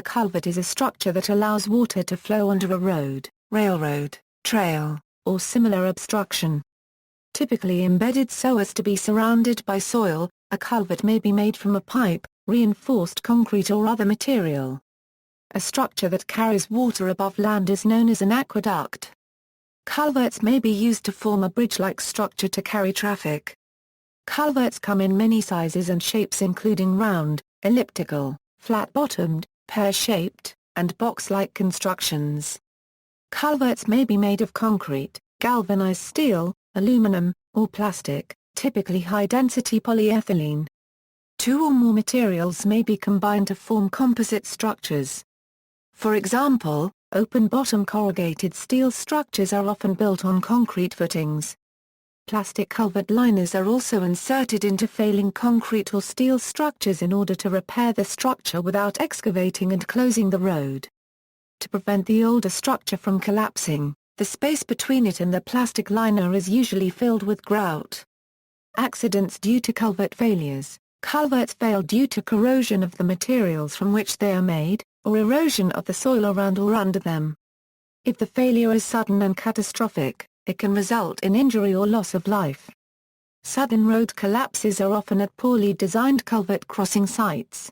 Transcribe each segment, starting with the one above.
culvert is a structure that allows water to flow under a road, railroad, trail, or similar obstruction. Typically embedded so as to be surrounded by soil, a culvert may be made from a pipe, reinforced concrete or other material. A structure that carries water above land is known as an aqueduct. Culverts may be used to form a bridge-like structure to carry traffic. Culverts come in many sizes and shapes including round, elliptical, flat-bottomed, pear-shaped, and box-like constructions. Culverts may be made of concrete, galvanized steel, aluminum, or plastic, typically high-density polyethylene. Two or more materials may be combined to form composite structures. For example, open-bottom corrugated steel structures are often built on concrete footings. Plastic culvert liners are also inserted into failing concrete or steel structures in order to repair the structure without excavating and closing the road. To prevent the older structure from collapsing, the space between it and the plastic liner is usually filled with grout. Accidents due to culvert failures. Culverts fail due to corrosion of the materials from which they are made, or erosion of the soil around or under them. If the failure is sudden and catastrophic, it can result in injury or loss of life. Sudden road collapses are often at poorly designed culvert crossing sites.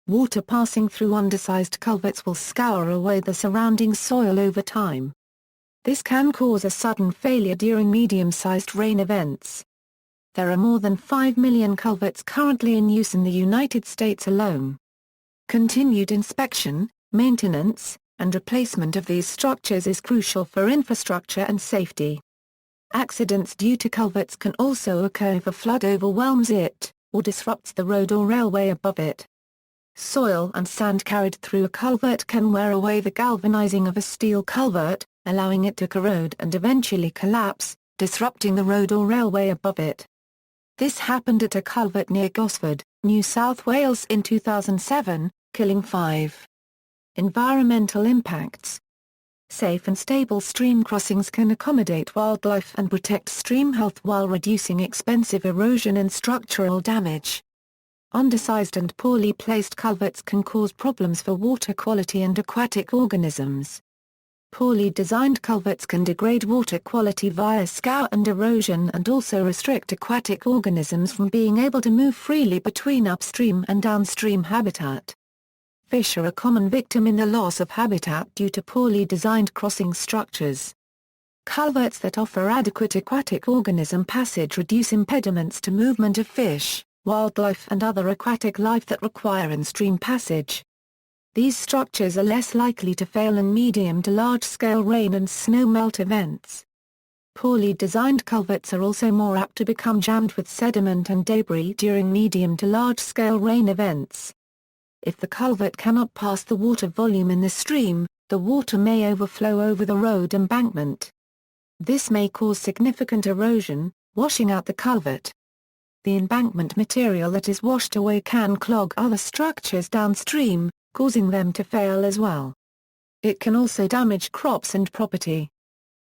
Water passing through undersized culverts will scour away the surrounding soil over time. This can cause a sudden failure during medium-sized rain events. There are more than 5 million culverts currently in use in the United States alone. Continued inspection, maintenance, and replacement of these structures is crucial for infrastructure and safety. Accidents due to culverts can also occur if a flood overwhelms it, or disrupts the road or railway above it. Soil and sand carried through a culvert can wear away the galvanizing of a steel culvert, allowing it to corrode and eventually collapse, disrupting the road or railway above it. This happened at a culvert near Gosford, New South Wales in 2007, killing 5. Environmental impacts. Safe and stable stream crossings can accommodate wildlife and protect stream health while reducing expensive erosion and structural damage. Undersized and poorly placed culverts can cause problems for water quality and aquatic organisms. Poorly designed culverts can degrade water quality via scour and erosion and also restrict aquatic organisms from being able to move freely between upstream and downstream habitat. Fish are a common victim in the loss of habitat due to poorly designed crossing structures. Culverts that offer adequate aquatic organism passage reduce impediments to movement of fish, wildlife and other aquatic life that require in-stream passage. These structures are less likely to fail in medium to large-scale rain and snow melt events. Poorly designed culverts are also more apt to become jammed with sediment and debris during medium to large-scale rain events. If the culvert cannot pass the water volume in the stream, the water may overflow over the road embankment. This may cause significant erosion, washing out the culvert. The embankment material that is washed away can clog other structures downstream, causing them to fail as well. It can also damage crops and property.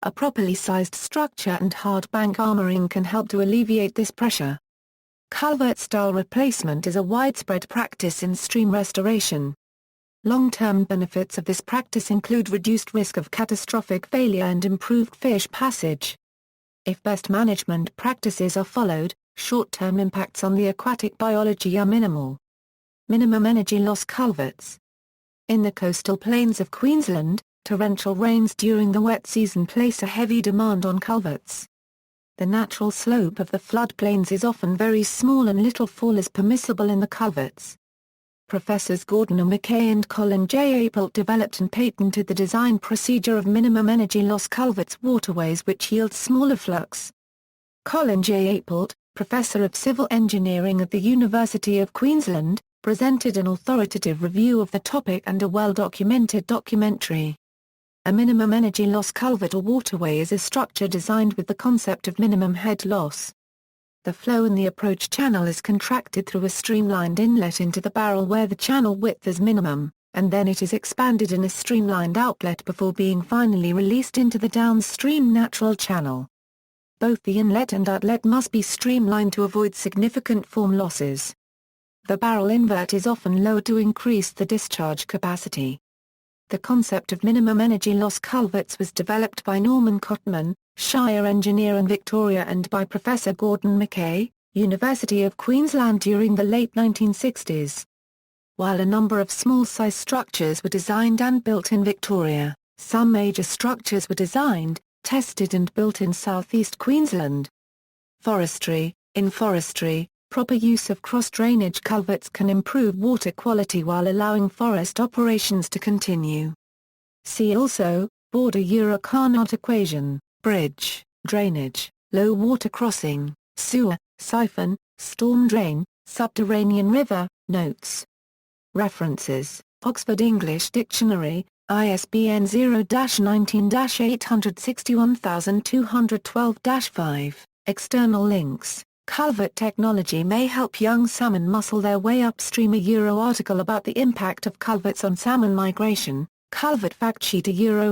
A properly sized structure and hard bank armoring can help to alleviate this pressure. Culvert-style replacement is a widespread practice in stream restoration. Long-term benefits of this practice include reduced risk of catastrophic failure and improved fish passage. If best management practices are followed, short-term impacts on the aquatic biology are minimal. Minimum energy loss culverts. In the coastal plains of Queensland, torrential rains during the wet season place a heavy demand on culverts. The natural slope of the floodplains is often very small and little fall is permissible in the culverts. Professors Gordon A. McKay and Colin J. Apelt developed and patented the design procedure of minimum energy loss culverts waterways which yield smaller flux. Colin J. Apelt, Professor of Civil Engineering at the University of Queensland, presented an authoritative review of the topic and a well-documented documentary. A minimum energy loss culvert or waterway is a structure designed with the concept of minimum head loss. The flow in the approach channel is contracted through a streamlined inlet into the barrel where the channel width is minimum, and then it is expanded in a streamlined outlet before being finally released into the downstream natural channel. Both the inlet and outlet must be streamlined to avoid significant form losses. The barrel invert is often lowered to increase the discharge capacity. The concept of minimum energy loss culverts was developed by Norman Cotman, Shire engineer in Victoria, and by Professor Gordon Mackay, University of Queensland during the late 1960s. While a number of small-size structures were designed and built in Victoria, some major structures were designed, tested and built in southeast Queensland. Forestry. In forestry, proper use of cross-drainage culverts can improve water quality while allowing forest operations to continue. See also, Border-Carnot equation, bridge, drainage, low water crossing, sewer, siphon, storm drain, subterranean river, notes. References: Oxford English Dictionary, ISBN 0-19-861212-5. External links. Culvert technology may help young salmon muscle their way upstream. Article about the impact of culverts on salmon migration. Culvert factsheet.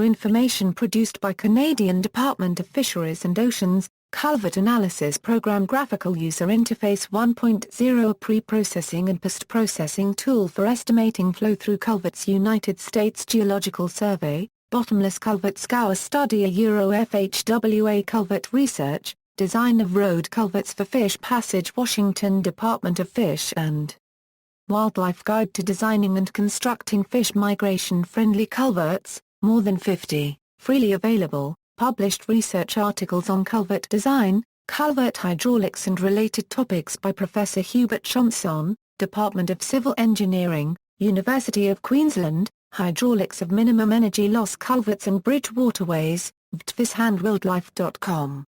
Information produced by Canadian Department of Fisheries and Oceans. Culvert Analysis Program. Graphical User Interface 1.0. A pre-processing and post-processing tool for estimating flow through culverts. United States Geological Survey, Bottomless Culvert Scour Study. FHWA Culvert Research, Design of Road Culverts for Fish Passage. Washington Department of Fish and Wildlife Guide to Designing and Constructing Fish Migration-Friendly Culverts, more than 50, freely available. Published research articles on culvert design, culvert hydraulics and related topics by Professor Hubert Johnson, Department of Civil Engineering, University of Queensland. Hydraulics of minimum energy loss culverts and bridge waterways, vtvishandwildlife.com.